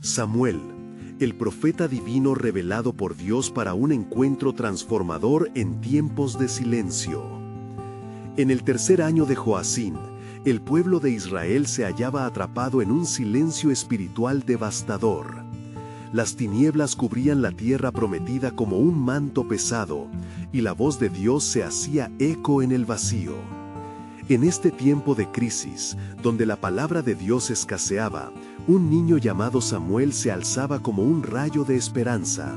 Samuel, el profeta divino revelado por Dios para un encuentro transformador en tiempos de silencio. En el tercer año de Joacín, el pueblo de Israel se hallaba atrapado en un silencio espiritual devastador. Las tinieblas cubrían la tierra prometida como un manto pesado, y la voz de Dios se hacía eco en el vacío. En este tiempo de crisis, donde la palabra de Dios escaseaba, un niño llamado Samuel se alzaba como un rayo de esperanza,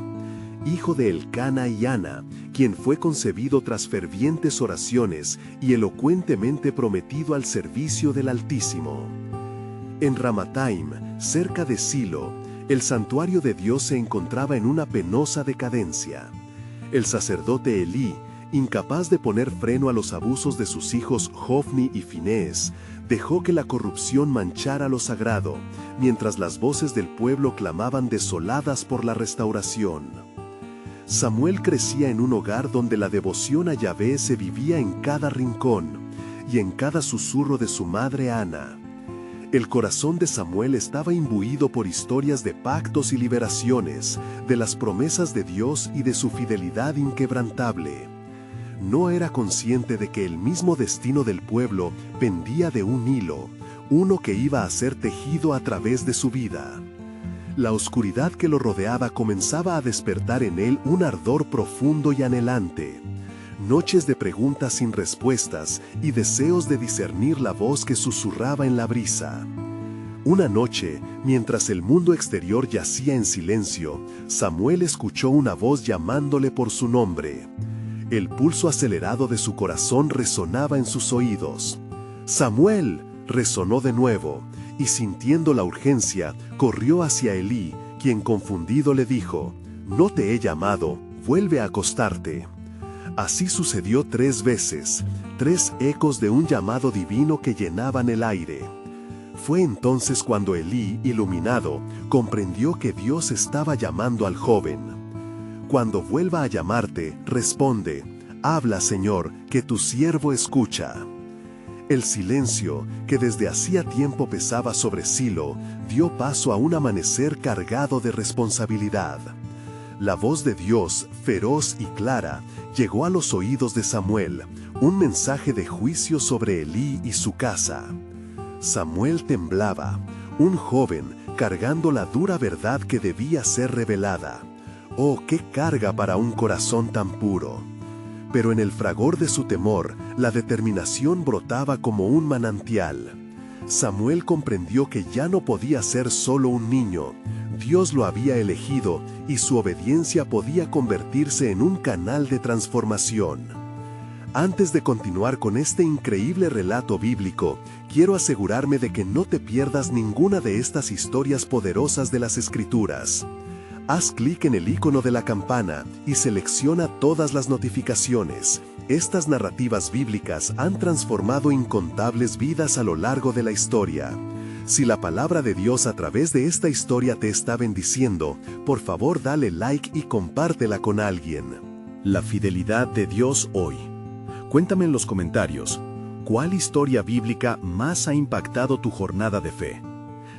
hijo de Elcana y Ana, quien fue concebido tras fervientes oraciones y elocuentemente prometido al servicio del Altísimo. En Ramataim, cerca de Silo, el santuario de Dios se encontraba en una penosa decadencia. El sacerdote Elí, incapaz de poner freno a los abusos de sus hijos Hofni y Finés, dejó que la corrupción manchara lo sagrado, mientras las voces del pueblo clamaban desoladas por la restauración. Samuel crecía en un hogar donde la devoción a Yahvé se vivía en cada rincón y en cada susurro de su madre Ana. El corazón de Samuel estaba imbuido por historias de pactos y liberaciones, de las promesas de Dios y de su fidelidad inquebrantable. No era consciente de que el mismo destino del pueblo pendía de un hilo, uno que iba a ser tejido a través de su vida. La oscuridad que lo rodeaba comenzaba a despertar en él un ardor profundo y anhelante. Noches de preguntas sin respuestas y deseos de discernir la voz que susurraba en la brisa. Una noche, mientras el mundo exterior yacía en silencio, Samuel escuchó una voz llamándole por su nombre. El pulso acelerado de su corazón resonaba en sus oídos. ¡Samuel!, resonó de nuevo, y sintiendo la urgencia, corrió hacia Elí, quien confundido le dijo: «No te he llamado, vuelve a acostarte». Así sucedió 3 veces, 3 ecos de un llamado divino que llenaban el aire. Fue entonces cuando Elí, iluminado, comprendió que Dios estaba llamando al joven. «Cuando vuelva a llamarte, responde: habla, Señor, que tu siervo escucha». El silencio, que desde hacía tiempo pesaba sobre Silo, dio paso a un amanecer cargado de responsabilidad. La voz de Dios, feroz y clara, llegó a los oídos de Samuel, un mensaje de juicio sobre Elí y su casa. Samuel temblaba, un joven cargando la dura verdad que debía ser revelada. ¡Oh, qué carga para un corazón tan puro! Pero en el fragor de su temor, la determinación brotaba como un manantial. Samuel comprendió que ya no podía ser solo un niño. Dios lo había elegido y su obediencia podía convertirse en un canal de transformación. Antes de continuar con este increíble relato bíblico, quiero asegurarme de que no te pierdas ninguna de estas historias poderosas de las Escrituras. Haz clic en el icono de la campana y selecciona todas las notificaciones. Estas narrativas bíblicas han transformado incontables vidas a lo largo de la historia. Si la palabra de Dios a través de esta historia te está bendiciendo, por favor dale like y compártela con alguien. La fidelidad de Dios hoy. Cuéntame en los comentarios, ¿cuál historia bíblica más ha impactado tu jornada de fe?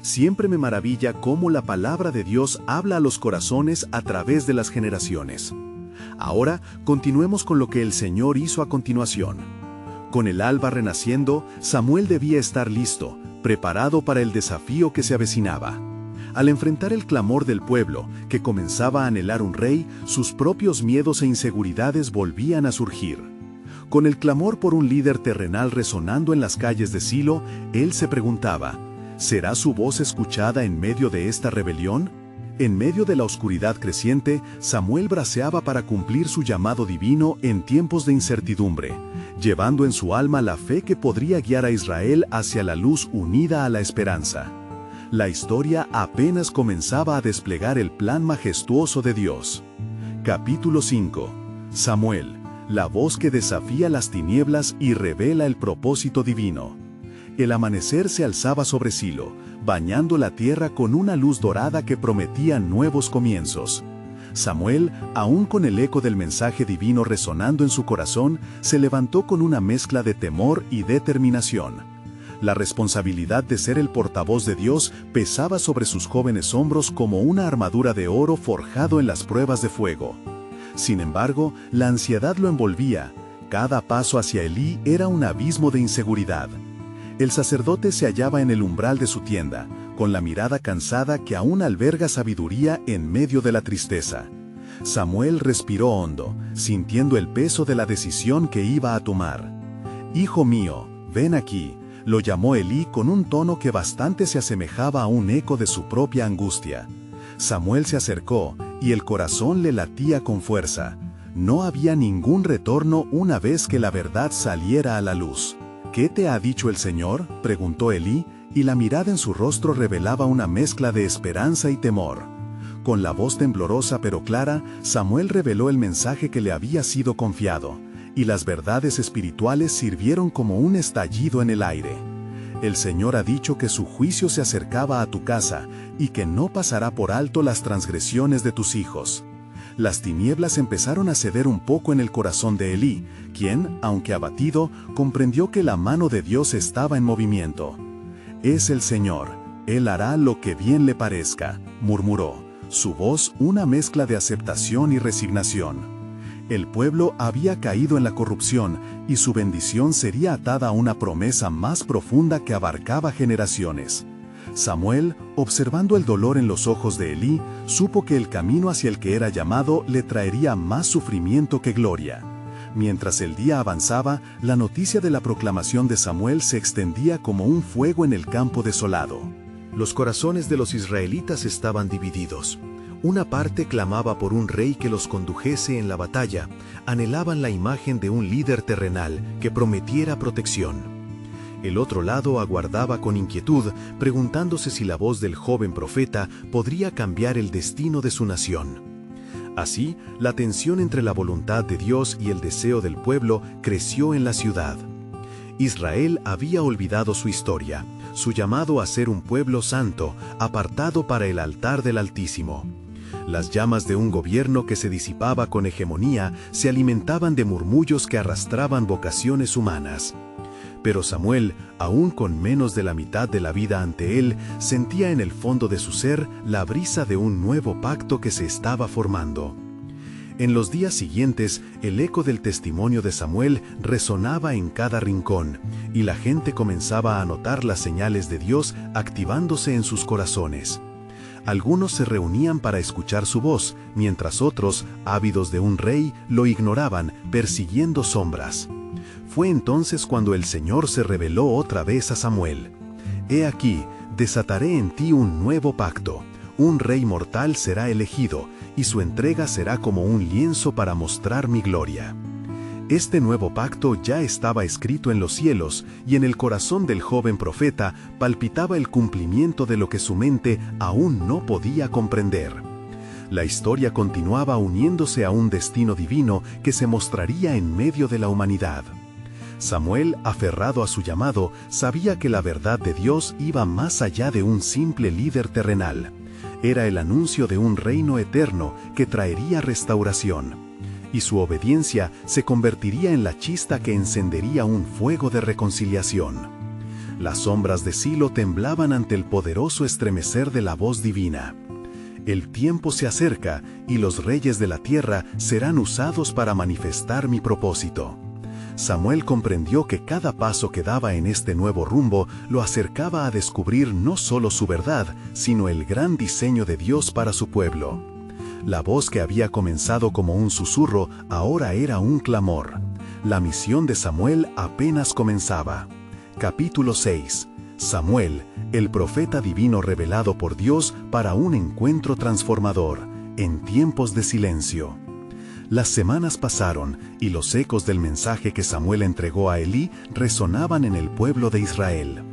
Siempre me maravilla cómo la palabra de Dios habla a los corazones a través de las generaciones. Ahora, continuemos con lo que el Señor hizo a continuación. Con el alba renaciendo, Samuel debía estar listo, preparado para el desafío que se avecinaba. Al enfrentar el clamor del pueblo, que comenzaba a anhelar un rey, sus propios miedos e inseguridades volvían a surgir. Con el clamor por un líder terrenal resonando en las calles de Silo, él se preguntaba: ¿será su voz escuchada en medio de esta rebelión? En medio de la oscuridad creciente, Samuel braceaba para cumplir su llamado divino en tiempos de incertidumbre, llevando en su alma la fe que podría guiar a Israel hacia la luz unida a la esperanza. La historia apenas comenzaba a desplegar el plan majestuoso de Dios. Capítulo 5. Samuel, la voz que desafía las tinieblas y revela el propósito divino. El amanecer se alzaba sobre Silo, bañando la tierra con una luz dorada que prometía nuevos comienzos. Samuel, aún con el eco del mensaje divino resonando en su corazón, se levantó con una mezcla de temor y determinación. La responsabilidad de ser el portavoz de Dios pesaba sobre sus jóvenes hombros como una armadura de oro forjado en las pruebas de fuego. Sin embargo, la ansiedad lo envolvía. Cada paso hacia Elí era un abismo de inseguridad. El sacerdote se hallaba en el umbral de su tienda, con la mirada cansada que aún alberga sabiduría en medio de la tristeza. Samuel respiró hondo, sintiendo el peso de la decisión que iba a tomar. «Hijo mío, ven aquí», lo llamó Elí con un tono que bastante se asemejaba a un eco de su propia angustia. Samuel se acercó, y el corazón le latía con fuerza. No había ningún retorno una vez que la verdad saliera a la luz. «¿Qué te ha dicho el Señor?», preguntó Elí, y la mirada en su rostro revelaba una mezcla de esperanza y temor. Con la voz temblorosa pero clara, Samuel reveló el mensaje que le había sido confiado, y las verdades espirituales sirvieron como un estallido en el aire. «El Señor ha dicho que su juicio se acercaba a tu casa, y que no pasará por alto las transgresiones de tus hijos». Las tinieblas empezaron a ceder un poco en el corazón de Elí, quien, aunque abatido, comprendió que la mano de Dios estaba en movimiento. «Es el Señor, Él hará lo que bien le parezca», murmuró, su voz una mezcla de aceptación y resignación. El pueblo había caído en la corrupción, y su bendición sería atada a una promesa más profunda que abarcaba generaciones. Samuel, observando el dolor en los ojos de Elí, supo que el camino hacia el que era llamado le traería más sufrimiento que gloria. Mientras el día avanzaba, la noticia de la proclamación de Samuel se extendía como un fuego en el campo desolado. Los corazones de los israelitas estaban divididos. Una parte clamaba por un rey que los condujese en la batalla, anhelaban la imagen de un líder terrenal que prometiera protección. El otro lado aguardaba con inquietud, preguntándose si la voz del joven profeta podría cambiar el destino de su nación. Así, la tensión entre la voluntad de Dios y el deseo del pueblo creció en la ciudad. Israel había olvidado su historia, su llamado a ser un pueblo santo, apartado para el altar del Altísimo. Las llamas de un gobierno que se disipaba con hegemonía se alimentaban de murmullos que arrastraban vocaciones humanas. Pero Samuel, aún con menos de la mitad de la vida ante él, sentía en el fondo de su ser la brisa de un nuevo pacto que se estaba formando. En los días siguientes, el eco del testimonio de Samuel resonaba en cada rincón, y la gente comenzaba a notar las señales de Dios activándose en sus corazones. Algunos se reunían para escuchar su voz, mientras otros, ávidos de un rey, lo ignoraban, persiguiendo sombras. Fue entonces cuando el Señor se reveló otra vez a Samuel. «He aquí, desataré en ti un nuevo pacto. Un rey mortal será elegido, y su entrega será como un lienzo para mostrar mi gloria». Este nuevo pacto ya estaba escrito en los cielos, y en el corazón del joven profeta palpitaba el cumplimiento de lo que su mente aún no podía comprender. La historia continuaba uniéndose a un destino divino que se mostraría en medio de la humanidad. Samuel, aferrado a su llamado, sabía que la verdad de Dios iba más allá de un simple líder terrenal. Era el anuncio de un reino eterno que traería restauración. Y su obediencia se convertiría en la chispa que encendería un fuego de reconciliación. Las sombras de Silo temblaban ante el poderoso estremecer de la voz divina. «El tiempo se acerca, y los reyes de la tierra serán usados para manifestar mi propósito». Samuel comprendió que cada paso que daba en este nuevo rumbo lo acercaba a descubrir no solo su verdad, sino el gran diseño de Dios para su pueblo. La voz que había comenzado como un susurro ahora era un clamor. La misión de Samuel apenas comenzaba. Capítulo 6. Samuel, el profeta divino revelado por Dios para un encuentro transformador, en tiempos de silencio. Las semanas pasaron, y los ecos del mensaje que Samuel entregó a Elí resonaban en el pueblo de Israel.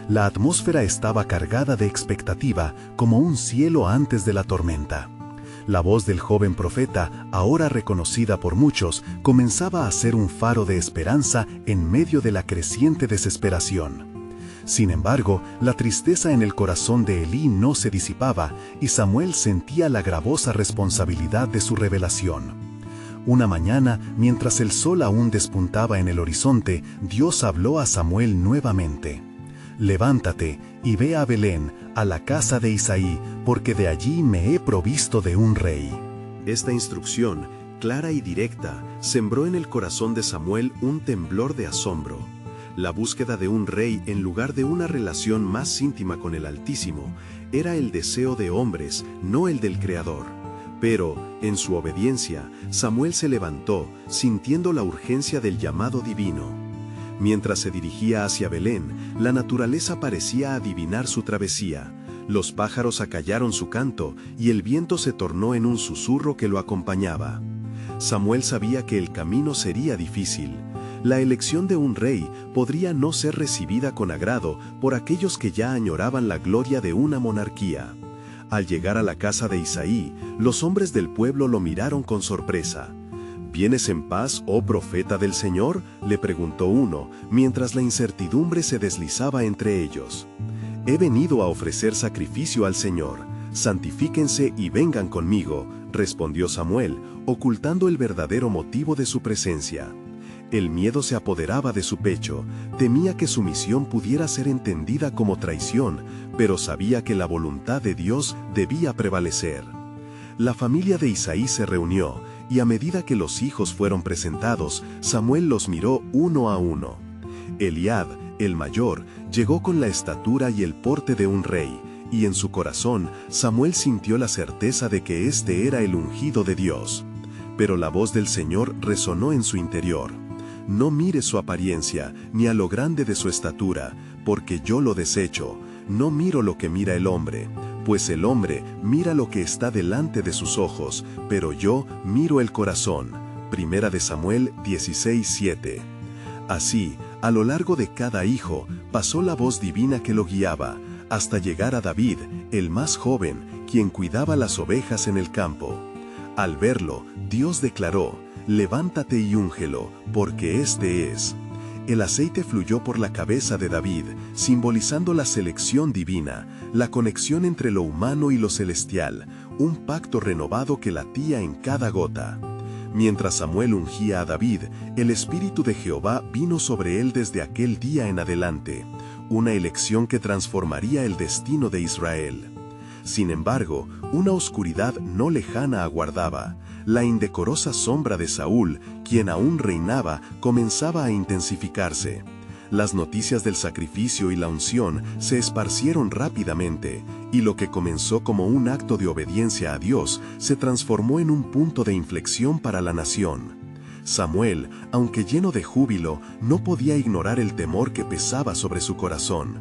La atmósfera estaba cargada de expectativa, como un cielo antes de la tormenta. La voz del joven profeta, ahora reconocida por muchos, comenzaba a ser un faro de esperanza en medio de la creciente desesperación. Sin embargo, la tristeza en el corazón de Elí no se disipaba, y Samuel sentía la gravosa responsabilidad de su revelación. Una mañana, mientras el sol aún despuntaba en el horizonte, Dios habló a Samuel nuevamente. levántate y ve a Belén, a la casa de Isaí, porque de allí me he provisto de un rey. Esta instrucción, clara y directa, sembró en el corazón de Samuel un temblor de asombro. La búsqueda de un rey en lugar de una relación más íntima con el Altísimo era el deseo de hombres, no el del Creador. Pero, en su obediencia, Samuel se levantó, sintiendo la urgencia del llamado divino. Mientras se dirigía hacia Belén, la naturaleza parecía adivinar su travesía. Los pájaros acallaron su canto y el viento se tornó en un susurro que lo acompañaba. Samuel sabía que el camino sería difícil. La elección de un rey podría no ser recibida con agrado por aquellos que ya añoraban la gloria de una monarquía. Al llegar a la casa de Isaí, los hombres del pueblo lo miraron con sorpresa. ¿Vienes en paz, oh profeta del Señor?, le preguntó uno, mientras la incertidumbre se deslizaba entre ellos. He venido a ofrecer sacrificio al Señor. Santifíquense y vengan conmigo, respondió Samuel, ocultando el verdadero motivo de su presencia. El miedo se apoderaba de su pecho, temía que su misión pudiera ser entendida como traición, pero sabía que la voluntad de Dios debía prevalecer. La familia de Isaí se reunió, y a medida que los hijos fueron presentados, Samuel los miró uno a uno. Eliab, el mayor, llegó con la estatura y el porte de un rey, y en su corazón Samuel sintió la certeza de que este era el ungido de Dios. Pero la voz del Señor resonó en su interior. No mires su apariencia, ni a lo grande de su estatura, porque yo lo desecho. No miro lo que mira el hombre, pues el hombre mira lo que está delante de sus ojos, pero yo miro el corazón. Primera de Samuel 16:7. Así, a lo largo de cada hijo, pasó la voz divina que lo guiaba, hasta llegar a David, el más joven, quien cuidaba las ovejas en el campo. Al verlo, Dios declaró: levántate y úngelo, porque este es. El aceite fluyó por la cabeza de David, simbolizando la selección divina, la conexión entre lo humano y lo celestial, un pacto renovado que latía en cada gota. Mientras Samuel ungía a David, el Espíritu de Jehová vino sobre él desde aquel día en adelante, una elección que transformaría el destino de Israel. Sin embargo, una oscuridad no lejana aguardaba. La indecorosa sombra de Saúl, quien aún reinaba, comenzaba a intensificarse. Las noticias del sacrificio y la unción se esparcieron rápidamente, y lo que comenzó como un acto de obediencia a Dios se transformó en un punto de inflexión para la nación. Samuel, aunque lleno de júbilo, no podía ignorar el temor que pesaba sobre su corazón.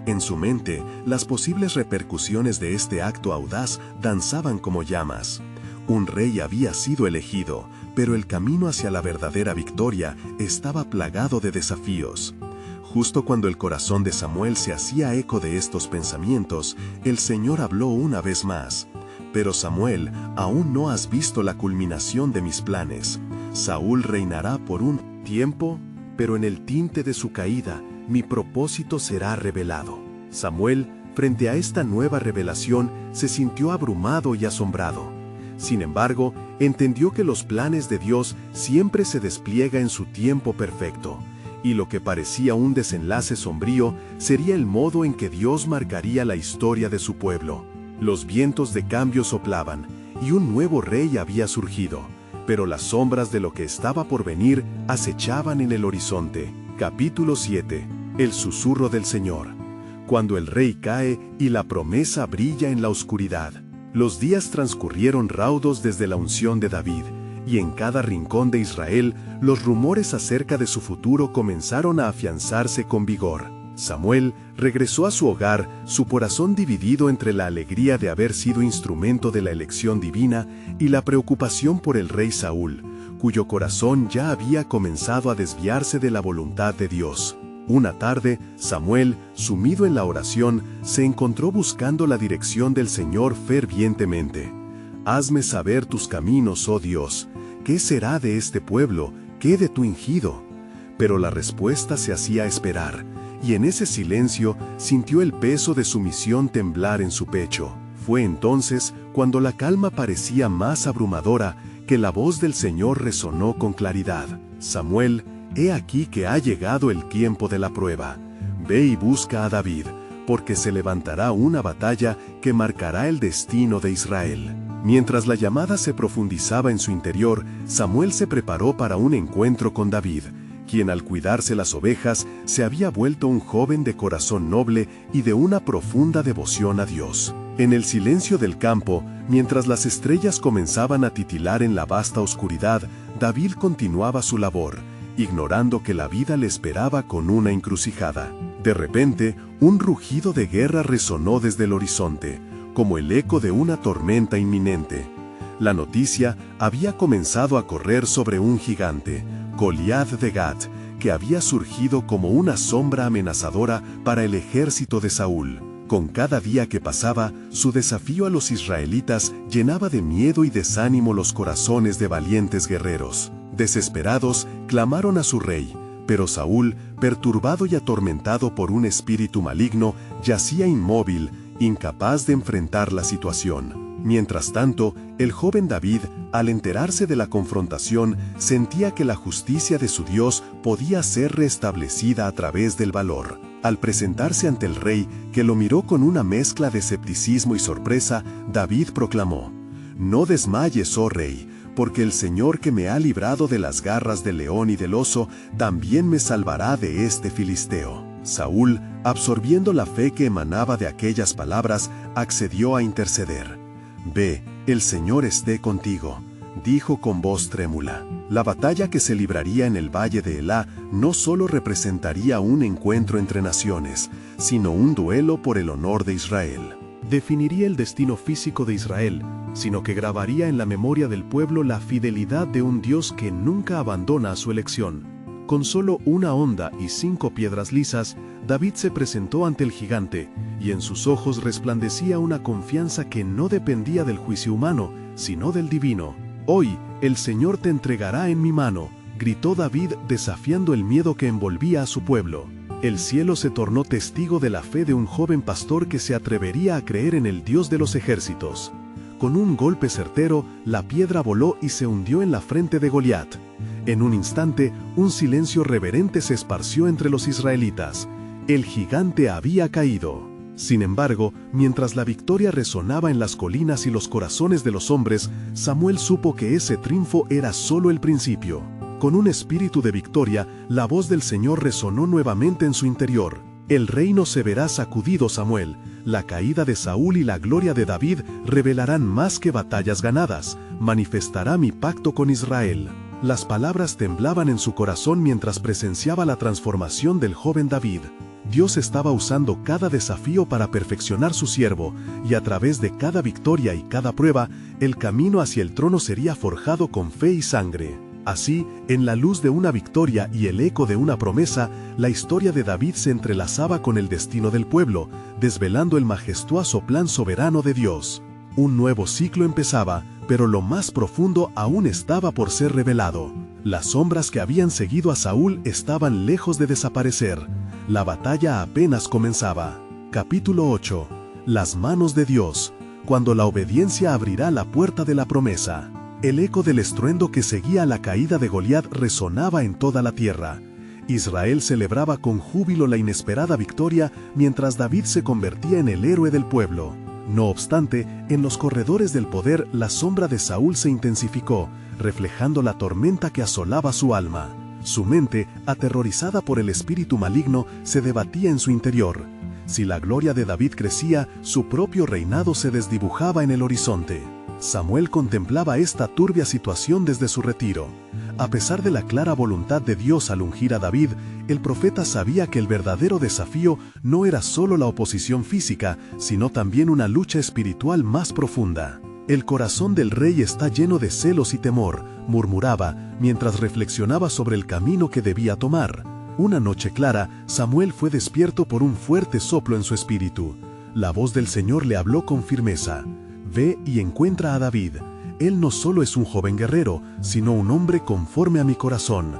En su mente, las posibles repercusiones de este acto audaz danzaban como llamas. Un rey había sido elegido, pero el camino hacia la verdadera victoria estaba plagado de desafíos. Justo cuando el corazón de Samuel se hacía eco de estos pensamientos, el Señor habló una vez más. Pero Samuel, aún no has visto la culminación de mis planes. Saúl reinará por un tiempo, pero en el tinte de su caída, mi propósito será revelado. Samuel, frente a esta nueva revelación, se sintió abrumado y asombrado. Sin embargo, entendió que los planes de Dios siempre se despliega en su tiempo perfecto, y lo que parecía un desenlace sombrío sería el modo en que Dios marcaría la historia de su pueblo. Los vientos de cambio soplaban, y un nuevo rey había surgido, pero las sombras de lo que estaba por venir acechaban en el horizonte. Capítulo 7. El susurro del Señor. Cuando el rey cae y la promesa brilla en la oscuridad. Los días transcurrieron raudos desde la unción de David, y en cada rincón de Israel, los rumores acerca de su futuro comenzaron a afianzarse con vigor. Samuel regresó a su hogar, su corazón dividido entre la alegría de haber sido instrumento de la elección divina y la preocupación por el rey Saúl, cuyo corazón ya había comenzado a desviarse de la voluntad de Dios. Una tarde, Samuel, sumido en la oración, se encontró buscando la dirección del Señor fervientemente. Hazme saber tus caminos, oh Dios. ¿Qué será de este pueblo? ¿Qué de tu ungido? Pero la respuesta se hacía esperar, y en ese silencio sintió el peso de su misión temblar en su pecho. Fue entonces, cuando la calma parecía más abrumadora, que la voz del Señor resonó con claridad. Samuel, he aquí que ha llegado el tiempo de la prueba. Ve y busca a David, porque se levantará una batalla que marcará el destino de Israel. Mientras la llamada se profundizaba en su interior, Samuel se preparó para un encuentro con David, quien al cuidarse las ovejas se había vuelto un joven de corazón noble y de una profunda devoción a Dios. En el silencio del campo, mientras las estrellas comenzaban a titilar en la vasta oscuridad, David continuaba su labor, ignorando que la vida le esperaba con una encrucijada. De repente, un rugido de guerra resonó desde el horizonte, como el eco de una tormenta inminente. La noticia había comenzado a correr sobre un gigante, Goliat de Gat, que había surgido como una sombra amenazadora para el ejército de Saúl. Con cada día que pasaba, su desafío a los israelitas llenaba de miedo y desánimo los corazones de valientes guerreros. Desesperados, clamaron a su rey, pero Saúl, perturbado y atormentado por un espíritu maligno, yacía inmóvil, incapaz de enfrentar la situación. Mientras tanto, el joven David, al enterarse de la confrontación, sentía que la justicia de su Dios podía ser restablecida a través del valor. Al presentarse ante el rey, que lo miró con una mezcla de escepticismo y sorpresa, David proclamó: «No desmayes, oh rey, porque el Señor que me ha librado de las garras del león y del oso, también me salvará de este filisteo». Saúl, absorbiendo la fe que emanaba de aquellas palabras, accedió a interceder. «Ve, el Señor esté contigo», dijo con voz trémula. La batalla que se libraría en el valle de Elá no solo representaría un encuentro entre naciones, sino un duelo por el honor de Israel. Definiría el destino físico de Israel, sino que grabaría en la memoria del pueblo la fidelidad de un Dios que nunca abandona a su elección. Con solo una honda y 5 piedras lisas, David se presentó ante el gigante, y en sus ojos resplandecía una confianza que no dependía del juicio humano, sino del divino. «Hoy, el Señor te entregará en mi mano», gritó David desafiando el miedo que envolvía a su pueblo. El cielo se tornó testigo de la fe de un joven pastor que se atrevería a creer en el Dios de los ejércitos. Con un golpe certero, la piedra voló y se hundió en la frente de Goliat. En un instante, un silencio reverente se esparció entre los israelitas. El gigante había caído. Sin embargo, mientras la victoria resonaba en las colinas y los corazones de los hombres, Samuel supo que ese triunfo era solo el principio. Con un espíritu de victoria, la voz del Señor resonó nuevamente en su interior. «El reino se verá sacudido, Samuel. La caída de Saúl y la gloria de David revelarán más que batallas ganadas. Manifestará mi pacto con Israel». Las palabras temblaban en su corazón mientras presenciaba la transformación del joven David. Dios estaba usando cada desafío para perfeccionar su siervo, y a través de cada victoria y cada prueba, el camino hacia el trono sería forjado con fe y sangre. Así, en la luz de una victoria y el eco de una promesa, la historia de David se entrelazaba con el destino del pueblo, desvelando el majestuoso plan soberano de Dios. Un nuevo ciclo empezaba, pero lo más profundo aún estaba por ser revelado. Las sombras que habían seguido a Saúl estaban lejos de desaparecer. La batalla apenas comenzaba. Capítulo 8. Las manos de Dios, cuando la obediencia abrirá la puerta de la promesa. El eco del estruendo que seguía la caída de Goliat resonaba en toda la tierra. Israel celebraba con júbilo la inesperada victoria mientras David se convertía en el héroe del pueblo. No obstante, en los corredores del poder la sombra de Saúl se intensificó, reflejando la tormenta que asolaba su alma. Su mente, aterrorizada por el espíritu maligno, se debatía en su interior. Si la gloria de David crecía, su propio reinado se desdibujaba en el horizonte. Samuel contemplaba esta turbia situación desde su retiro. A pesar de la clara voluntad de Dios al ungir a David, el profeta sabía que el verdadero desafío no era solo la oposición física, sino también una lucha espiritual más profunda. «El corazón del rey está lleno de celos y temor», murmuraba, mientras reflexionaba sobre el camino que debía tomar. Una noche clara, Samuel fue despierto por un fuerte soplo en su espíritu. La voz del Señor le habló con firmeza. «Ve y encuentra a David. Él no solo es un joven guerrero, sino un hombre conforme a mi corazón.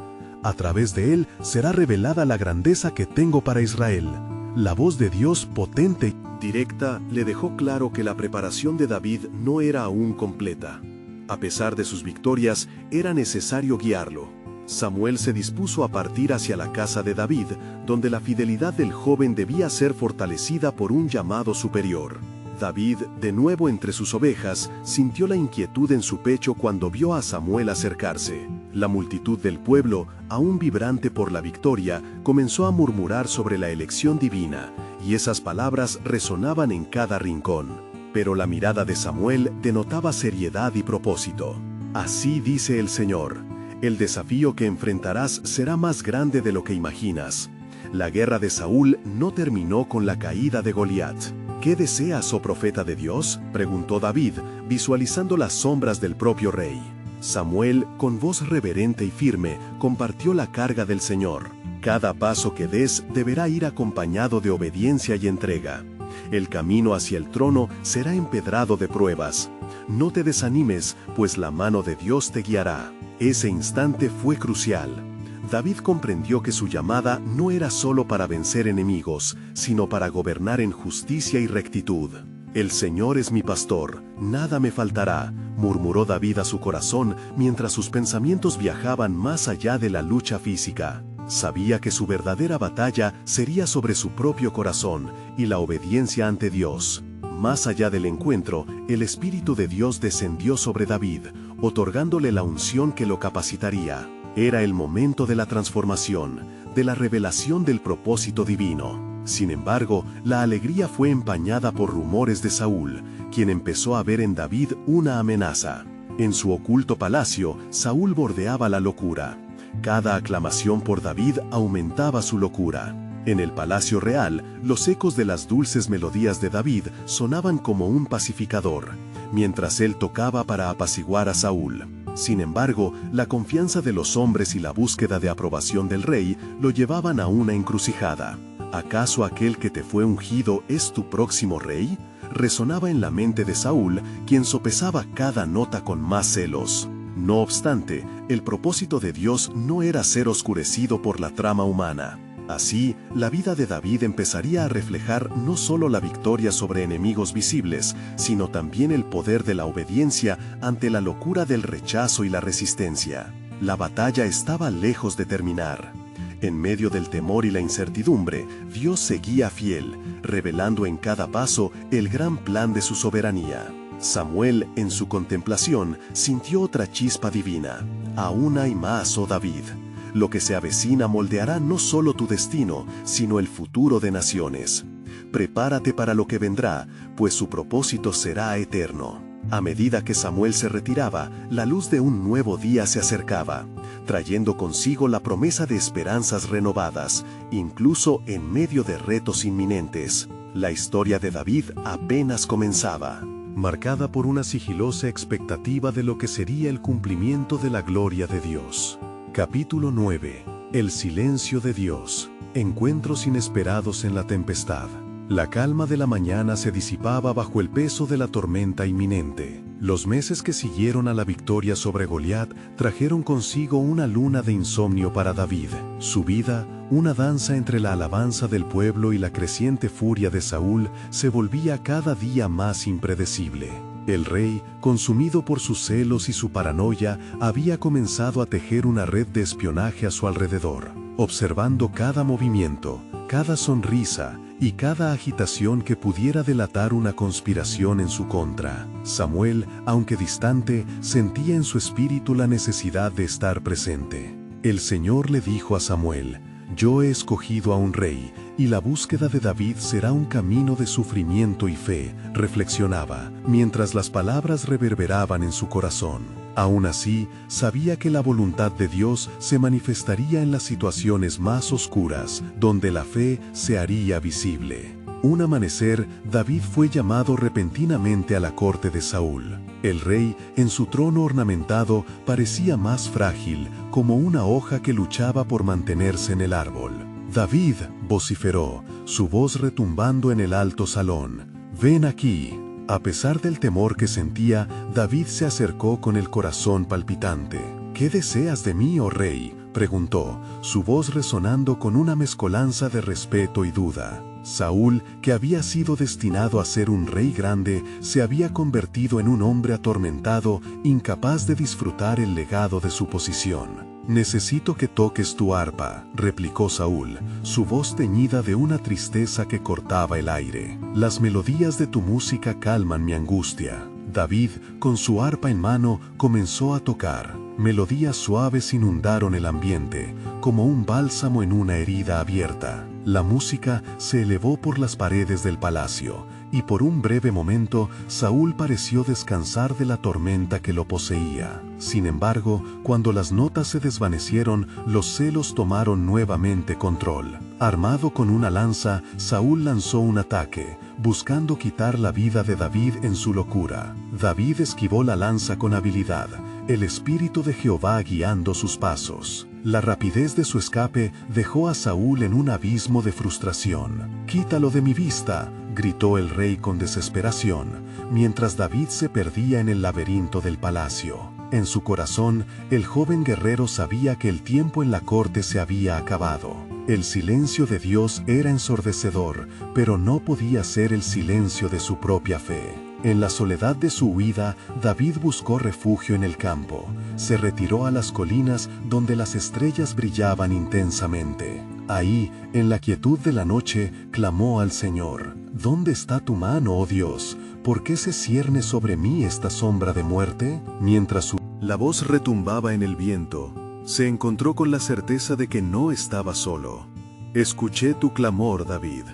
A través de él será revelada la grandeza que tengo para Israel». La voz de Dios, potente y directa, le dejó claro que la preparación de David no era aún completa. A pesar de sus victorias, era necesario guiarlo. Samuel se dispuso a partir hacia la casa de David, donde la fidelidad del joven debía ser fortalecida por un llamado superior. David, de nuevo entre sus ovejas, sintió la inquietud en su pecho cuando vio a Samuel acercarse. La multitud del pueblo, aún vibrante por la victoria, comenzó a murmurar sobre la elección divina, y esas palabras resonaban en cada rincón. Pero la mirada de Samuel denotaba seriedad y propósito. Así dice el Señor: el desafío que enfrentarás será más grande de lo que imaginas. La guerra de Saúl no terminó con la caída de Goliat. ¿Qué deseas, oh profeta de Dios?, preguntó David, visualizando las sombras del propio rey. Samuel, con voz reverente y firme, compartió la carga del Señor. Cada paso que des deberá ir acompañado de obediencia y entrega. El camino hacia el trono será empedrado de pruebas. No te desanimes, pues la mano de Dios te guiará. Ese instante fue crucial. David comprendió que su llamada no era solo para vencer enemigos, sino para gobernar en justicia y rectitud. El Señor es mi pastor, nada me faltará, murmuró David a su corazón mientras sus pensamientos viajaban más allá de la lucha física. Sabía que su verdadera batalla sería sobre su propio corazón y la obediencia ante Dios. Más allá del encuentro, el Espíritu de Dios descendió sobre David, otorgándole la unción que lo capacitaría. Era el momento de la transformación, de la revelación del propósito divino. Sin embargo, la alegría fue empañada por rumores de Saúl, quien empezó a ver en David una amenaza. En su oculto palacio, Saúl bordeaba la locura. Cada aclamación por David aumentaba su locura. En el palacio real, los ecos de las dulces melodías de David sonaban como un pacificador, mientras él tocaba para apaciguar a Saúl. Sin embargo, la confianza de los hombres y la búsqueda de aprobación del rey lo llevaban a una encrucijada. ¿Acaso aquel que te fue ungido es tu próximo rey?, resonaba en la mente de Saúl, quien sopesaba cada nota con más celos. No obstante, el propósito de Dios no era ser oscurecido por la trama humana. Así, la vida de David empezaría a reflejar no solo la victoria sobre enemigos visibles, sino también el poder de la obediencia ante la locura del rechazo y la resistencia. La batalla estaba lejos de terminar. En medio del temor y la incertidumbre, Dios seguía fiel, revelando en cada paso el gran plan de su soberanía. Samuel, en su contemplación, sintió otra chispa divina. Aún hay más, oh David. Lo que se avecina moldeará no solo tu destino, sino el futuro de naciones. Prepárate para lo que vendrá, pues su propósito será eterno. A medida que Samuel se retiraba, la luz de un nuevo día se acercaba, trayendo consigo la promesa de esperanzas renovadas, incluso en medio de retos inminentes. La historia de David apenas comenzaba, marcada por una sigilosa expectativa de lo que sería el cumplimiento de la gloria de Dios. Capítulo 9. El silencio de Dios. Encuentros inesperados en la tempestad. La calma de la mañana se disipaba bajo el peso de la tormenta inminente. Los meses que siguieron a la victoria sobre Goliat trajeron consigo una luna de insomnio para David. Su vida, una danza entre la alabanza del pueblo y la creciente furia de Saúl, se volvía cada día más impredecible. El rey, consumido por sus celos y su paranoia, había comenzado a tejer una red de espionaje a su alrededor, observando cada movimiento, cada sonrisa y cada agitación que pudiera delatar una conspiración en su contra. Samuel, aunque distante, sentía en su espíritu la necesidad de estar presente. El Señor le dijo a Samuel: «Yo he escogido a un rey, y la búsqueda de David será un camino de sufrimiento y fe», reflexionaba, mientras las palabras reverberaban en su corazón. Aún así, sabía que la voluntad de Dios se manifestaría en las situaciones más oscuras, donde la fe se haría visible. Un amanecer, David fue llamado repentinamente a la corte de Saúl. El rey, en su trono ornamentado, parecía más frágil, como una hoja que luchaba por mantenerse en el árbol. «David», vociferó, su voz retumbando en el alto salón, «ven aquí». A pesar del temor que sentía, David se acercó con el corazón palpitante. «¿Qué deseas de mí, oh rey?», preguntó, su voz resonando con una mezcolanza de respeto y duda. Saúl, que había sido destinado a ser un rey grande, se había convertido en un hombre atormentado, incapaz de disfrutar el legado de su posición. «Necesito que toques tu arpa», replicó Saúl, su voz teñida de una tristeza que cortaba el aire. «Las melodías de tu música calman mi angustia». David, con su arpa en mano, comenzó a tocar. Melodías suaves inundaron el ambiente, como un bálsamo en una herida abierta. La música se elevó por las paredes del palacio, y por un breve momento Saúl pareció descansar de la tormenta que lo poseía. Sin embargo, cuando las notas se desvanecieron, los celos tomaron nuevamente control. Armado con una lanza, Saúl lanzó un ataque, buscando quitar la vida de David en su locura. David esquivó la lanza con habilidad, el espíritu de Jehová guiando sus pasos. La rapidez de su escape dejó a Saúl en un abismo de frustración. «¡Quítalo de mi vista!», gritó el rey con desesperación, mientras David se perdía en el laberinto del palacio. En su corazón, el joven guerrero sabía que el tiempo en la corte se había acabado. El silencio de Dios era ensordecedor, pero no podía ser el silencio de su propia fe. En la soledad de su huida, David buscó refugio en el campo. Se retiró a las colinas donde las estrellas brillaban intensamente. Ahí, en la quietud de la noche, clamó al Señor: «¿Dónde está tu mano, oh Dios? ¿Por qué se cierne sobre mí esta sombra de muerte?». Mientras la voz retumbaba en el viento, se encontró con la certeza de que no estaba solo. «Escuché tu clamor, David».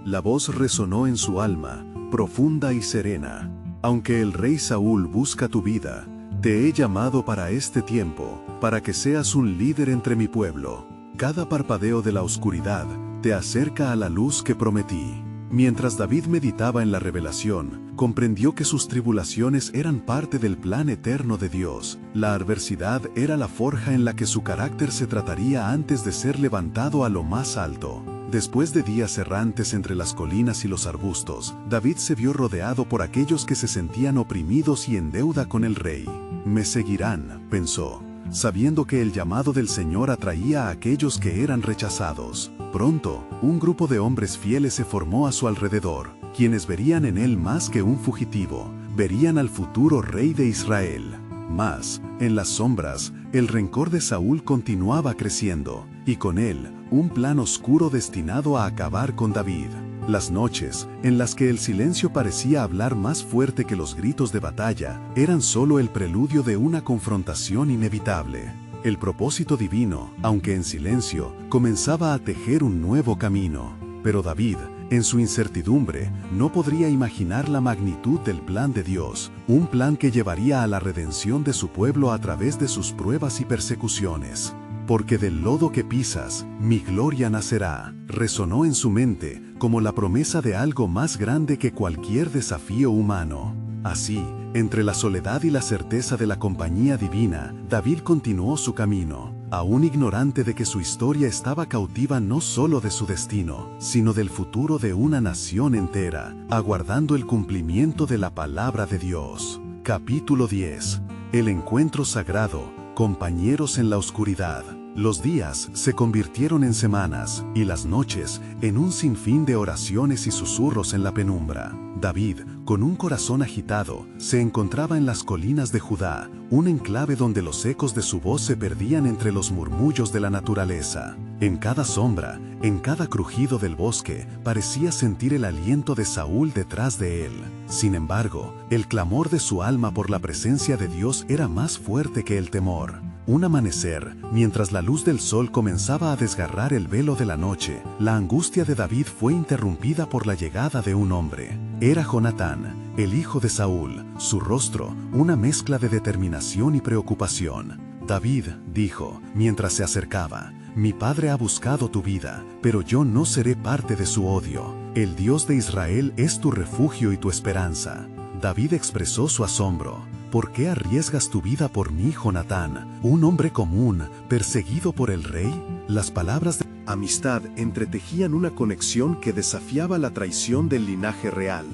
La voz resonó en su alma, profunda y serena. «Aunque el rey Saúl busca tu vida, te he llamado para este tiempo, para que seas un líder entre mi pueblo. Cada parpadeo de la oscuridad te acerca a la luz que prometí». Mientras David meditaba en la revelación, comprendió que sus tribulaciones eran parte del plan eterno de Dios. La adversidad era la forja en la que su carácter se trataría antes de ser levantado a lo más alto. Después de días errantes entre las colinas y los arbustos, David se vio rodeado por aquellos que se sentían oprimidos y en deuda con el rey. «Me seguirán», pensó, sabiendo que el llamado del Señor atraía a aquellos que eran rechazados. Pronto, un grupo de hombres fieles se formó a su alrededor, quienes verían en él más que un fugitivo, verían al futuro rey de Israel. Mas, en las sombras, el rencor de Saúl continuaba creciendo, y con él, un plan oscuro destinado a acabar con David. Las noches, en las que el silencio parecía hablar más fuerte que los gritos de batalla, eran solo el preludio de una confrontación inevitable. El propósito divino, aunque en silencio, comenzaba a tejer un nuevo camino. Pero David, en su incertidumbre, no podría imaginar la magnitud del plan de Dios, un plan que llevaría a la redención de su pueblo a través de sus pruebas y persecuciones. «Porque del lodo que pisas, mi gloria nacerá», resonó en su mente como la promesa de algo más grande que cualquier desafío humano. Así, entre la soledad y la certeza de la compañía divina, David continuó su camino, aún ignorante de que su historia estaba cautiva no solo de su destino, sino del futuro de una nación entera, aguardando el cumplimiento de la palabra de Dios. Capítulo 10. El encuentro sagrado, compañeros en la oscuridad. Los días se convirtieron en semanas, y las noches en un sinfín de oraciones y susurros en la penumbra. David, con un corazón agitado, se encontraba en las colinas de Judá, un enclave donde los ecos de su voz se perdían entre los murmullos de la naturaleza. En cada sombra, en cada crujido del bosque, parecía sentir el aliento de Saúl detrás de él. Sin embargo, el clamor de su alma por la presencia de Dios era más fuerte que el temor. Un amanecer, mientras la luz del sol comenzaba a desgarrar el velo de la noche, la angustia de David fue interrumpida por la llegada de un hombre. Era Jonatán, el hijo de Saúl, su rostro una mezcla de determinación y preocupación. «David», dijo, mientras se acercaba, «mi padre ha buscado tu vida, pero yo no seré parte de su odio. El Dios de Israel es tu refugio y tu esperanza». David expresó su asombro. «¿Por qué arriesgas tu vida por mí, Jonatán, un hombre común, perseguido por el rey?». Las palabras de amistad entretejían una conexión que desafiaba la traición del linaje real.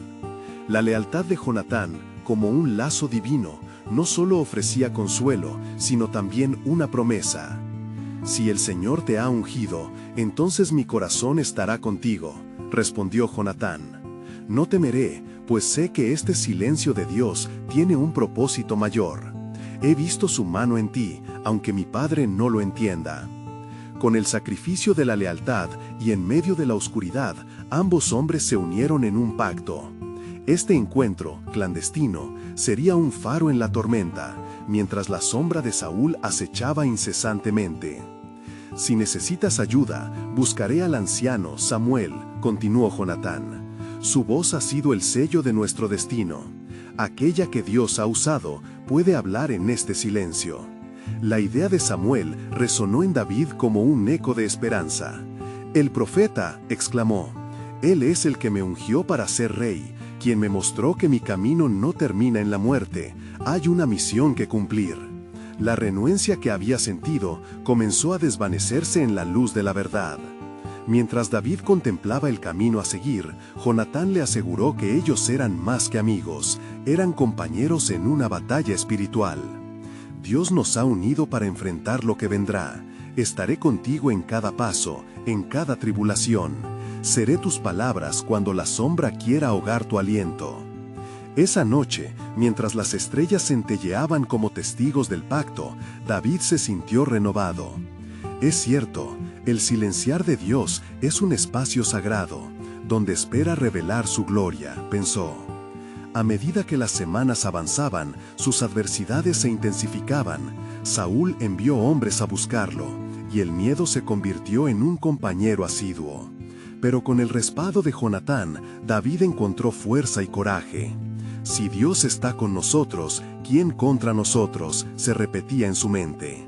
La lealtad de Jonatán, como un lazo divino, no solo ofrecía consuelo, sino también una promesa. «Si el Señor te ha ungido, entonces mi corazón estará contigo. respondió Jonatán. No temeré, pues sé que este silencio de Dios tiene un propósito mayor. He visto su mano en ti, aunque mi padre no lo entienda. Con el sacrificio de la lealtad y en medio de la oscuridad, ambos hombres se unieron en un pacto. Este encuentro, clandestino, sería un faro en la tormenta, mientras la sombra de Saúl acechaba incesantemente. Si necesitas ayuda, buscaré al anciano Samuel, continuó Jonatán. Su voz ha sido el sello de nuestro destino. Aquella que Dios ha usado puede hablar en este silencio. La idea de Samuel resonó en David como un eco de esperanza. «El profeta», exclamó, «él es el que me ungió para ser rey, quien me mostró que mi camino no termina en la muerte, hay una misión que cumplir». La renuencia que había sentido comenzó a desvanecerse en la luz de la verdad. Mientras David contemplaba el camino a seguir, Jonatán le aseguró que ellos eran más que amigos, eran compañeros en una batalla espiritual. Dios nos ha unido para enfrentar lo que vendrá. Estaré contigo en cada paso, en cada tribulación. Seré tus palabras cuando la sombra quiera ahogar tu aliento. Esa noche, mientras las estrellas centelleaban como testigos del pacto, David se sintió renovado. Es cierto, el silenciar de Dios es un espacio sagrado, donde espera revelar su gloria, pensó. A medida que las semanas avanzaban, sus adversidades se intensificaban. Saúl envió hombres a buscarlo, y el miedo se convirtió en un compañero asiduo. Pero con el respaldo de Jonatán, David encontró fuerza y coraje. «Si Dios está con nosotros, ¿quién contra nosotros?», se repetía en su mente.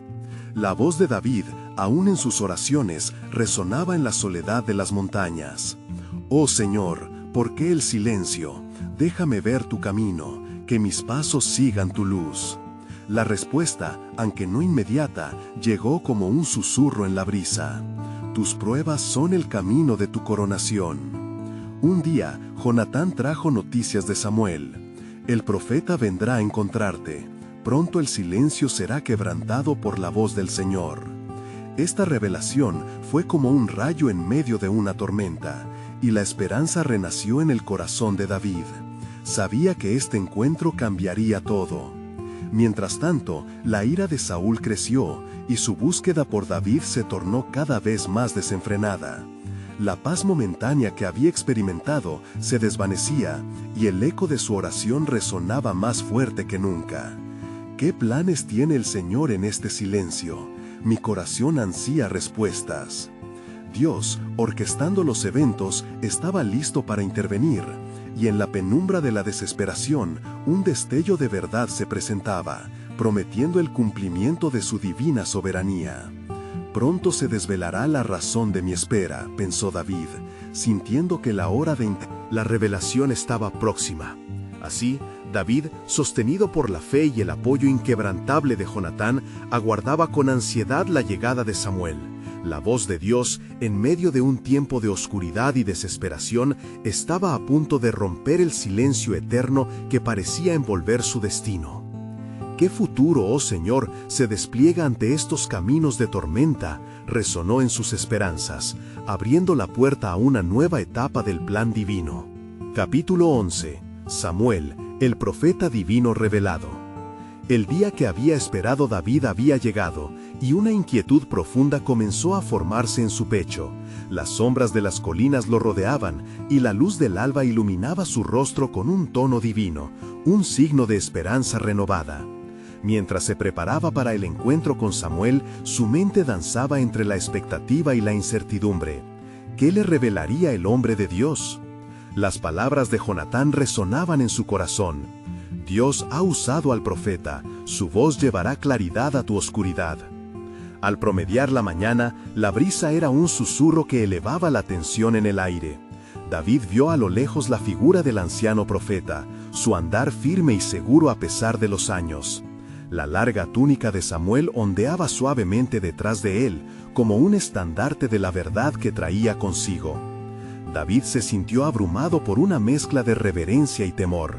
La voz de David, aún en sus oraciones, resonaba en la soledad de las montañas. «Oh Señor, ¿por qué el silencio? Déjame ver tu camino, que mis pasos sigan tu luz». La respuesta, aunque no inmediata, llegó como un susurro en la brisa. «Tus pruebas son el camino de tu coronación». Un día, Jonatán trajo noticias de Samuel. «El profeta vendrá a encontrarte. Pronto el silencio será quebrantado por la voz del Señor». Esta revelación fue como un rayo en medio de una tormenta, y la esperanza renació en el corazón de David. Sabía que este encuentro cambiaría todo. Mientras tanto, la ira de Saúl creció, y su búsqueda por David se tornó cada vez más desenfrenada. La paz momentánea que había experimentado se desvanecía, y el eco de su oración resonaba más fuerte que nunca. ¿Qué planes tiene el Señor en este silencio? Mi corazón ansía respuestas. Dios, orquestando los eventos, estaba listo para intervenir, y en la penumbra de la desesperación, un destello de verdad se presentaba, prometiendo el cumplimiento de su divina soberanía. «Pronto se desvelará la razón de mi espera», pensó David, sintiendo que la hora de la revelación estaba próxima. Así, David, sostenido por la fe y el apoyo inquebrantable de Jonatán, aguardaba con ansiedad la llegada de Samuel. La voz de Dios, en medio de un tiempo de oscuridad y desesperación, estaba a punto de romper el silencio eterno que parecía envolver su destino. «¿Qué futuro, oh Señor, se despliega ante estos caminos de tormenta?», resonó en sus esperanzas, abriendo la puerta a una nueva etapa del plan divino. Capítulo 11. Samuel, el profeta divino revelado. El día que había esperado David había llegado, y una inquietud profunda comenzó a formarse en su pecho. Las sombras de las colinas lo rodeaban, y la luz del alba iluminaba su rostro con un tono divino, un signo de esperanza renovada. Mientras se preparaba para el encuentro con Samuel, su mente danzaba entre la expectativa y la incertidumbre. ¿Qué le revelaría el hombre de Dios? Las palabras de Jonatán resonaban en su corazón. «Dios ha usado al profeta, su voz llevará claridad a tu oscuridad». Al promediar la mañana, la brisa era un susurro que elevaba la tensión en el aire. David vio a lo lejos la figura del anciano profeta, su andar firme y seguro a pesar de los años. La larga túnica de Samuel ondeaba suavemente detrás de él, como un estandarte de la verdad que traía consigo. David se sintió abrumado por una mezcla de reverencia y temor.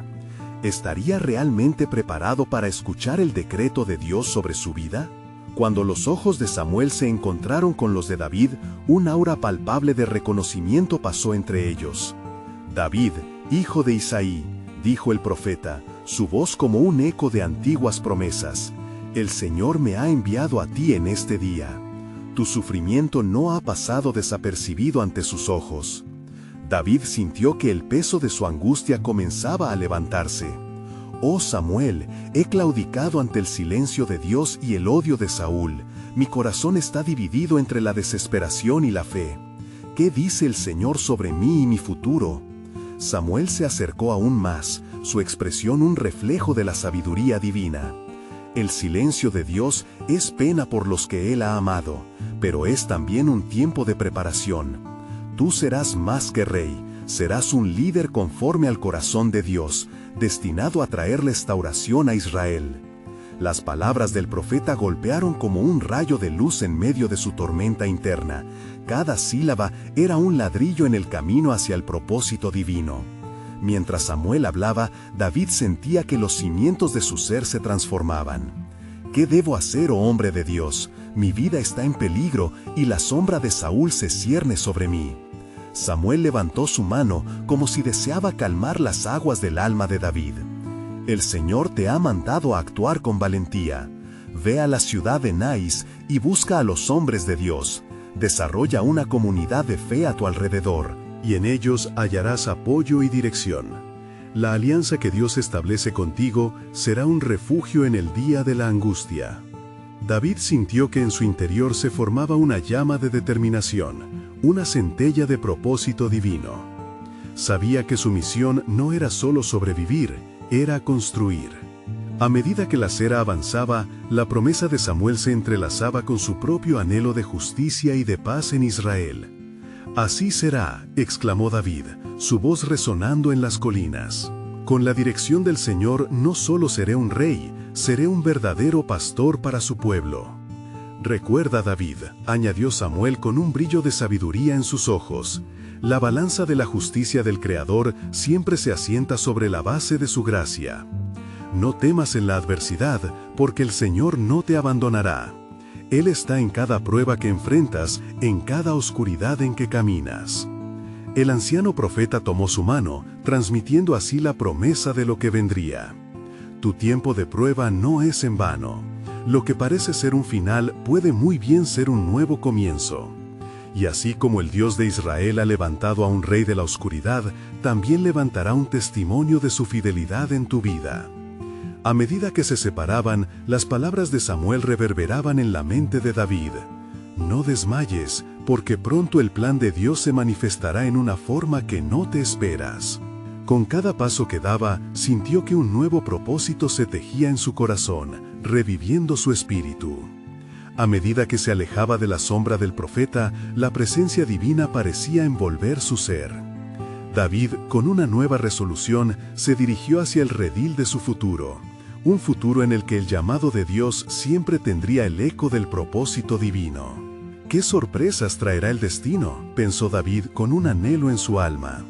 ¿Estaría realmente preparado para escuchar el decreto de Dios sobre su vida? Cuando los ojos de Samuel se encontraron con los de David, un aura palpable de reconocimiento pasó entre ellos. «David, hijo de Isaí», dijo el profeta, su voz como un eco de antiguas promesas. «El Señor me ha enviado a ti en este día. Tu sufrimiento no ha pasado desapercibido ante sus ojos». David sintió que el peso de su angustia comenzaba a levantarse. «Oh Samuel, he claudicado ante el silencio de Dios y el odio de Saúl. Mi corazón está dividido entre la desesperación y la fe. ¿Qué dice el Señor sobre mí y mi futuro?». Samuel se acercó aún más, su expresión un reflejo de la sabiduría divina. El silencio de Dios es pena por los que Él ha amado, pero es también un tiempo de preparación. Tú serás más que rey, serás un líder conforme al corazón de Dios, destinado a traer restauración a Israel. Las palabras del profeta golpearon como un rayo de luz en medio de su tormenta interna. Cada sílaba era un ladrillo en el camino hacia el propósito divino. Mientras Samuel hablaba, David sentía que los cimientos de su ser se transformaban. «¿Qué debo hacer, oh hombre de Dios? Mi vida está en peligro y la sombra de Saúl se cierne sobre mí». Samuel levantó su mano como si deseaba calmar las aguas del alma de David. «El Señor te ha mandado a actuar con valentía. Ve a la ciudad de Nais y busca a los hombres de Dios. Desarrolla una comunidad de fe a tu alrededor, y en ellos hallarás apoyo y dirección. La alianza que Dios establece contigo será un refugio en el día de la angustia». David sintió que en su interior se formaba una llama de determinación, una centella de propósito divino. Sabía que su misión no era solo sobrevivir, era construir. A medida que la cera avanzaba, la promesa de Samuel se entrelazaba con su propio anhelo de justicia y de paz en Israel. «Así será», exclamó David, su voz resonando en las colinas. «Con la dirección del Señor no solo seré un rey, seré un verdadero pastor para su pueblo». «Recuerda, David», añadió Samuel con un brillo de sabiduría en sus ojos, «la balanza de la justicia del Creador siempre se asienta sobre la base de su gracia. No temas en la adversidad, porque el Señor no te abandonará. Él está en cada prueba que enfrentas, en cada oscuridad en que caminas». El anciano profeta tomó su mano, transmitiendo así la promesa de lo que vendría. «Tu tiempo de prueba no es en vano. Lo que parece ser un final puede muy bien ser un nuevo comienzo. Y así como el Dios de Israel ha levantado a un rey de la oscuridad, también levantará un testimonio de su fidelidad en tu vida». A medida que se separaban, las palabras de Samuel reverberaban en la mente de David. «No desmayes, porque pronto el plan de Dios se manifestará en una forma que no te esperas». Con cada paso que daba, sintió que un nuevo propósito se tejía en su corazón, reviviendo su espíritu. A medida que se alejaba de la sombra del profeta, la presencia divina parecía envolver su ser. David, con una nueva resolución, se dirigió hacia el redil de su futuro, un futuro en el que el llamado de Dios siempre tendría el eco del propósito divino. «¿Qué sorpresas traerá el destino?», pensó David con un anhelo en su alma.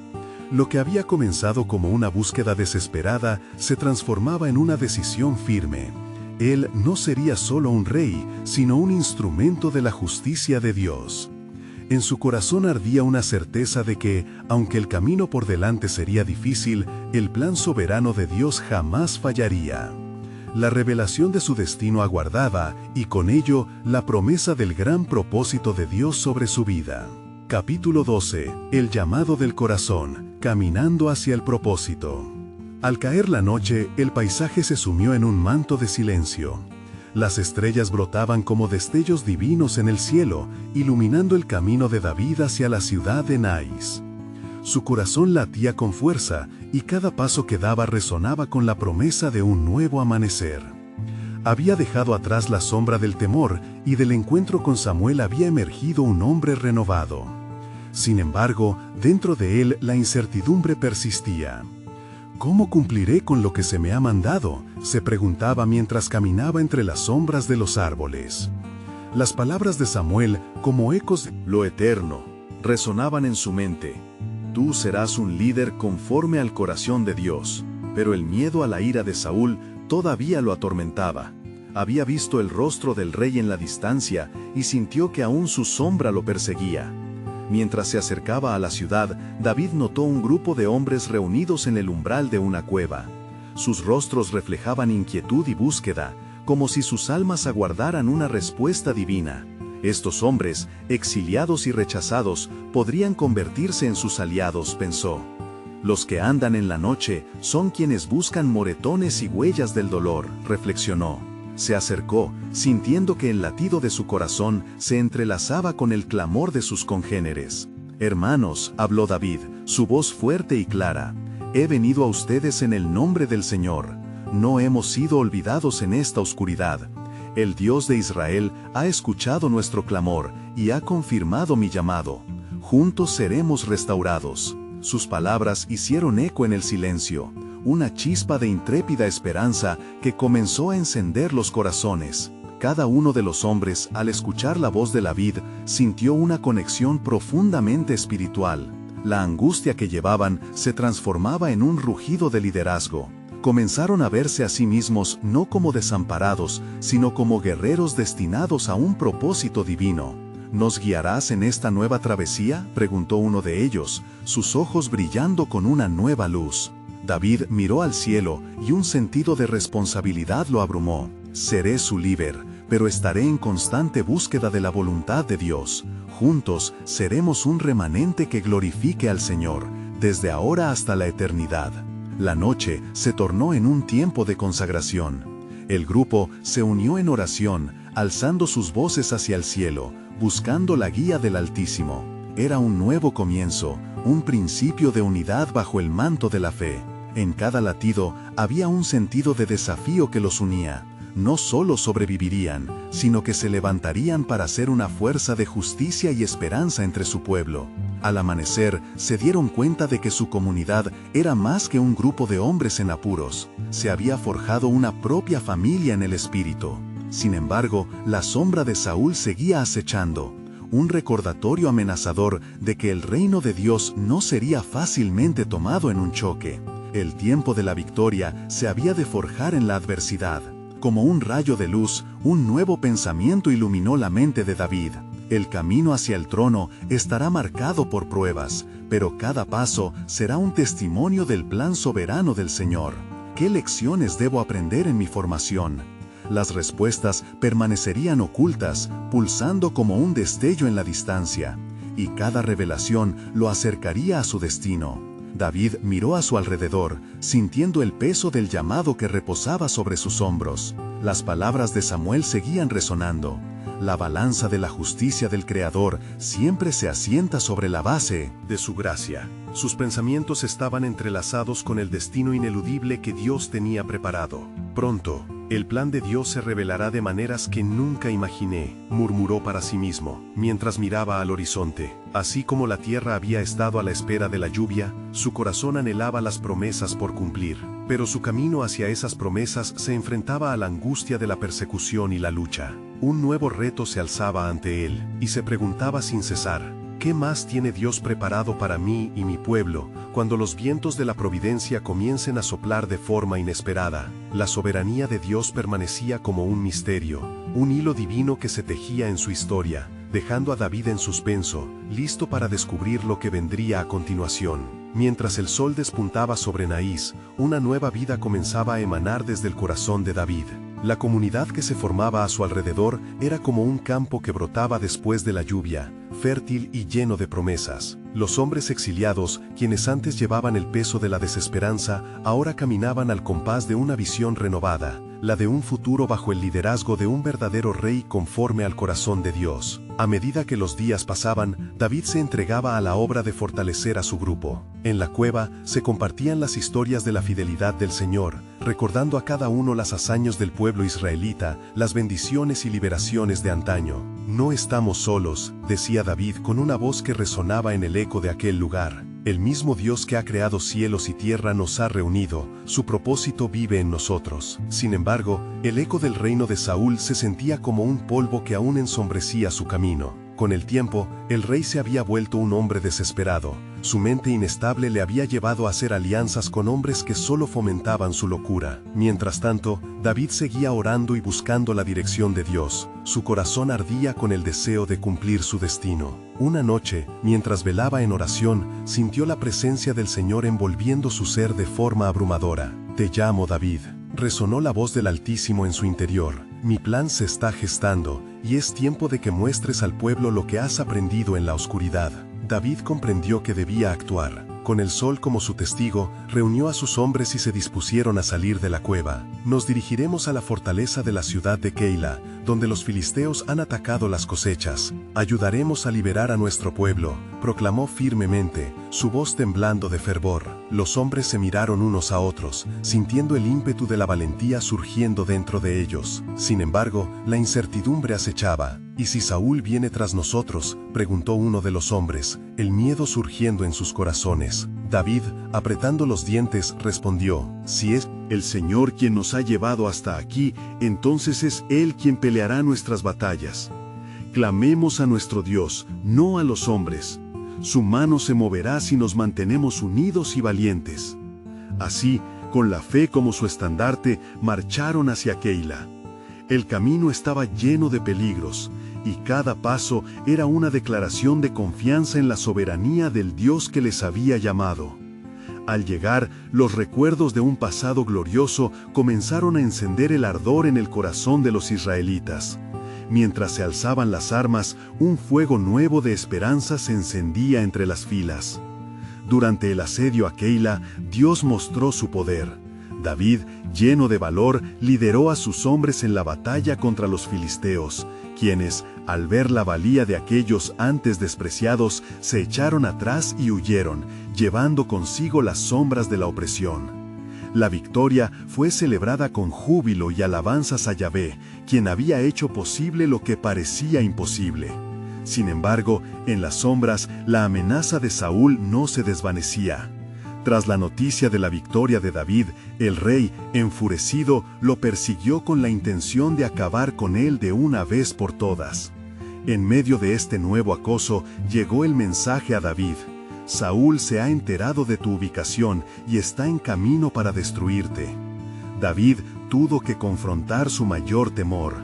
Lo que había comenzado como una búsqueda desesperada se transformaba en una decisión firme. Él no sería solo un rey, sino un instrumento de la justicia de Dios. En su corazón ardía una certeza de que, aunque el camino por delante sería difícil, el plan soberano de Dios jamás fallaría. La revelación de su destino aguardaba, y con ello, la promesa del gran propósito de Dios sobre su vida. Capítulo 12. El llamado del corazón, caminando hacia el propósito. Al caer la noche, el paisaje se sumió en un manto de silencio. Las estrellas brotaban como destellos divinos en el cielo, iluminando el camino de David hacia la ciudad de Nais. Su corazón latía con fuerza, y cada paso que daba resonaba con la promesa de un nuevo amanecer. Había dejado atrás la sombra del temor, y del encuentro con Samuel había emergido un hombre renovado. Sin embargo, dentro de él la incertidumbre persistía. «¿Cómo cumpliré con lo que se me ha mandado?», se preguntaba mientras caminaba entre las sombras de los árboles. Las palabras de Samuel, como ecos de lo eterno, resonaban en su mente. «Tú serás un líder conforme al corazón de Dios», pero el miedo a la ira de Saúl todavía lo atormentaba. Había visto el rostro del rey en la distancia y sintió que aún su sombra lo perseguía. Mientras se acercaba a la ciudad, David notó un grupo de hombres reunidos en el umbral de una cueva. Sus rostros reflejaban inquietud y búsqueda, como si sus almas aguardaran una respuesta divina. Estos hombres, exiliados y rechazados, podrían convertirse en sus aliados, pensó. Los que andan en la noche son quienes buscan moretones y huellas del dolor, reflexionó. Se acercó, sintiendo que el latido de su corazón se entrelazaba con el clamor de sus congéneres. Hermanos, habló David, su voz fuerte y clara, he venido a ustedes en el nombre del Señor. No hemos sido olvidados en esta oscuridad. El Dios de Israel ha escuchado nuestro clamor y ha confirmado mi llamado. Juntos seremos restaurados. Sus palabras hicieron eco en el silencio, una chispa de intrépida esperanza que comenzó a encender los corazones. Cada uno de los hombres, al escuchar la voz de David, sintió una conexión profundamente espiritual. La angustia que llevaban se transformaba en un rugido de liderazgo. Comenzaron a verse a sí mismos no como desamparados, sino como guerreros destinados a un propósito divino. ¿Nos guiarás en esta nueva travesía?, preguntó uno de ellos, sus ojos brillando con una nueva luz. David miró al cielo y un sentido de responsabilidad lo abrumó. Seré su líder, pero estaré en constante búsqueda de la voluntad de Dios. Juntos seremos un remanente que glorifique al Señor, desde ahora hasta la eternidad. La noche se tornó en un tiempo de consagración. El grupo se unió en oración, alzando sus voces hacia el cielo, buscando la guía del Altísimo. Era un nuevo comienzo, un principio de unidad bajo el manto de la fe. En cada latido había un sentido de desafío que los unía. No solo sobrevivirían, sino que se levantarían para ser una fuerza de justicia y esperanza entre su pueblo. Al amanecer, se dieron cuenta de que su comunidad era más que un grupo de hombres en apuros. Se había forjado una propia familia en el espíritu. Sin embargo, la sombra de Saúl seguía acechando, un recordatorio amenazador de que el reino de Dios no sería fácilmente tomado en un choque. El tiempo de la victoria se había de forjar en la adversidad. Como un rayo de luz, un nuevo pensamiento iluminó la mente de David. El camino hacia el trono estará marcado por pruebas, pero cada paso será un testimonio del plan soberano del Señor. ¿Qué lecciones debo aprender en mi formación? Las respuestas permanecerían ocultas, pulsando como un destello en la distancia, y cada revelación lo acercaría a su destino. David miró a su alrededor, sintiendo el peso del llamado que reposaba sobre sus hombros. Las palabras de Samuel seguían resonando. La balanza de la justicia del Creador siempre se asienta sobre la base de su gracia. Sus pensamientos estaban entrelazados con el destino ineludible que Dios tenía preparado. Pronto, el plan de Dios se revelará de maneras que nunca imaginé, murmuró para sí mismo, mientras miraba al horizonte. Así como la tierra había estado a la espera de la lluvia, su corazón anhelaba las promesas por cumplir. Pero su camino hacia esas promesas se enfrentaba a la angustia de la persecución y la lucha. Un nuevo reto se alzaba ante él, y se preguntaba sin cesar, ¿qué más tiene Dios preparado para mí y mi pueblo, cuando los vientos de la providencia comiencen a soplar de forma inesperada? La soberanía de Dios permanecía como un misterio, un hilo divino que se tejía en su historia, dejando a David en suspenso, listo para descubrir lo que vendría a continuación. Mientras el sol despuntaba sobre Naís, una nueva vida comenzaba a emanar desde el corazón de David. La comunidad que se formaba a su alrededor era como un campo que brotaba después de la lluvia, fértil y lleno de promesas. Los hombres exiliados, quienes antes llevaban el peso de la desesperanza, ahora caminaban al compás de una visión renovada, la de un futuro bajo el liderazgo de un verdadero rey conforme al corazón de Dios. A medida que los días pasaban, David se entregaba a la obra de fortalecer a su grupo. En la cueva se compartían las historias de la fidelidad del Señor, recordando a cada uno las hazañas del pueblo israelita, las bendiciones y liberaciones de antaño. No estamos solos, decía David con una voz que resonaba en el eco de aquel lugar. El mismo Dios que ha creado cielos y tierra nos ha reunido, su propósito vive en nosotros. Sin embargo, el eco del reino de Saúl se sentía como un polvo que aún ensombrecía su camino. Con el tiempo, el rey se había vuelto un hombre desesperado. Su mente inestable le había llevado a hacer alianzas con hombres que solo fomentaban su locura. Mientras tanto, David seguía orando y buscando la dirección de Dios. Su corazón ardía con el deseo de cumplir su destino. Una noche, mientras velaba en oración, sintió la presencia del Señor envolviendo su ser de forma abrumadora. «Te llamo, David», resonó la voz del Altísimo en su interior. «Mi plan se está gestando, y es tiempo de que muestres al pueblo lo que has aprendido en la oscuridad». David comprendió que debía actuar. Con el sol como su testigo, reunió a sus hombres y se dispusieron a salir de la cueva. «Nos dirigiremos a la fortaleza de la ciudad de Keila, donde los filisteos han atacado las cosechas. Ayudaremos a liberar a nuestro pueblo», proclamó firmemente, su voz temblando de fervor. Los hombres se miraron unos a otros, sintiendo el ímpetu de la valentía surgiendo dentro de ellos. Sin embargo, la incertidumbre acechaba. «¿Y si Saúl viene tras nosotros?», preguntó uno de los hombres, el miedo surgiendo en sus corazones. David, apretando los dientes, respondió: «Si es el Señor quien nos ha llevado hasta aquí, entonces es Él quien peleará nuestras batallas. Clamemos a nuestro Dios, no a los hombres. Su mano se moverá si nos mantenemos unidos y valientes». Así, con la fe como su estandarte, marcharon hacia Keila. El camino estaba lleno de peligros, y cada paso era una declaración de confianza en la soberanía del Dios que les había llamado. Al llegar, los recuerdos de un pasado glorioso comenzaron a encender el ardor en el corazón de los israelitas. Mientras se alzaban las armas, un fuego nuevo de esperanza se encendía entre las filas. Durante el asedio a Keila, Dios mostró su poder. David, lleno de valor, lideró a sus hombres en la batalla contra los filisteos, quienes, al ver la valía de aquellos antes despreciados, se echaron atrás y huyeron, llevando consigo las sombras de la opresión. La victoria fue celebrada con júbilo y alabanzas a Yahvé, quien había hecho posible lo que parecía imposible. Sin embargo, en las sombras, la amenaza de Saúl no se desvanecía. Tras la noticia de la victoria de David, el rey, enfurecido, lo persiguió con la intención de acabar con él de una vez por todas. En medio de este nuevo acoso, llegó el mensaje a David: «Saúl se ha enterado de tu ubicación y está en camino para destruirte». David tuvo que confrontar su mayor temor.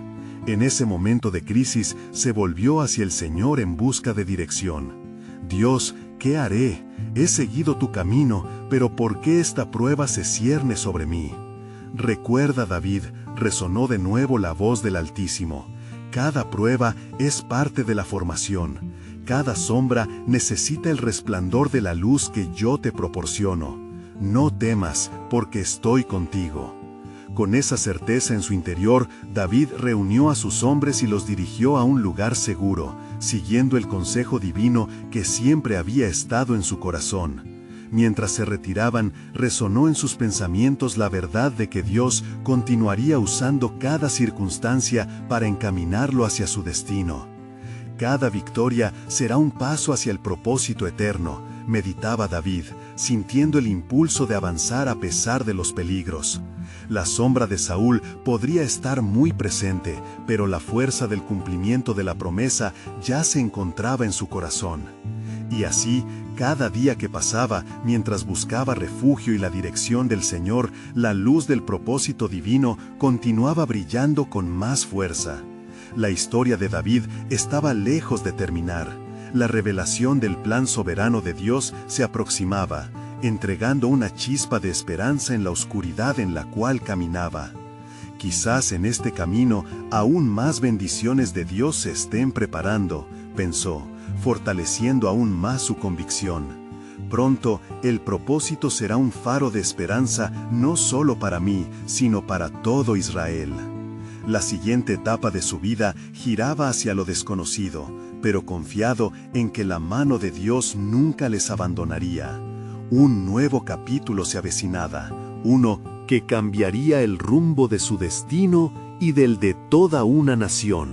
En ese momento de crisis, se volvió hacia el Señor en busca de dirección. «Dios, ¿qué haré? He seguido tu camino, pero ¿por qué esta prueba se cierne sobre mí?». «Recuerda, David», resonó de nuevo la voz del Altísimo, «cada prueba es parte de la formación. Cada sombra necesita el resplandor de la luz que yo te proporciono. No temas, porque estoy contigo». Con esa certeza en su interior, David reunió a sus hombres y los dirigió a un lugar seguro, siguiendo el consejo divino que siempre había estado en su corazón. Mientras se retiraban, resonó en sus pensamientos la verdad de que Dios continuaría usando cada circunstancia para encaminarlo hacia su destino. «Cada victoria será un paso hacia el propósito eterno», meditaba David, sintiendo el impulso de avanzar a pesar de los peligros. La sombra de Saúl podría estar muy presente, pero la fuerza del cumplimiento de la promesa ya se encontraba en su corazón. Y así, cada día que pasaba, mientras buscaba refugio y la dirección del Señor, la luz del propósito divino continuaba brillando con más fuerza. La historia de David estaba lejos de terminar. La revelación del plan soberano de Dios se aproximaba, entregando una chispa de esperanza en la oscuridad en la cual caminaba. Quizás en este camino aún más bendiciones de Dios se estén preparando, pensó, fortaleciendo aún más su convicción. Pronto, el propósito será un faro de esperanza no solo para mí, sino para todo Israel. La siguiente etapa de su vida giraba hacia lo desconocido, pero confiado en que la mano de Dios nunca les abandonaría. Un nuevo capítulo se avecinaba, uno que cambiaría el rumbo de su destino y del de toda una nación.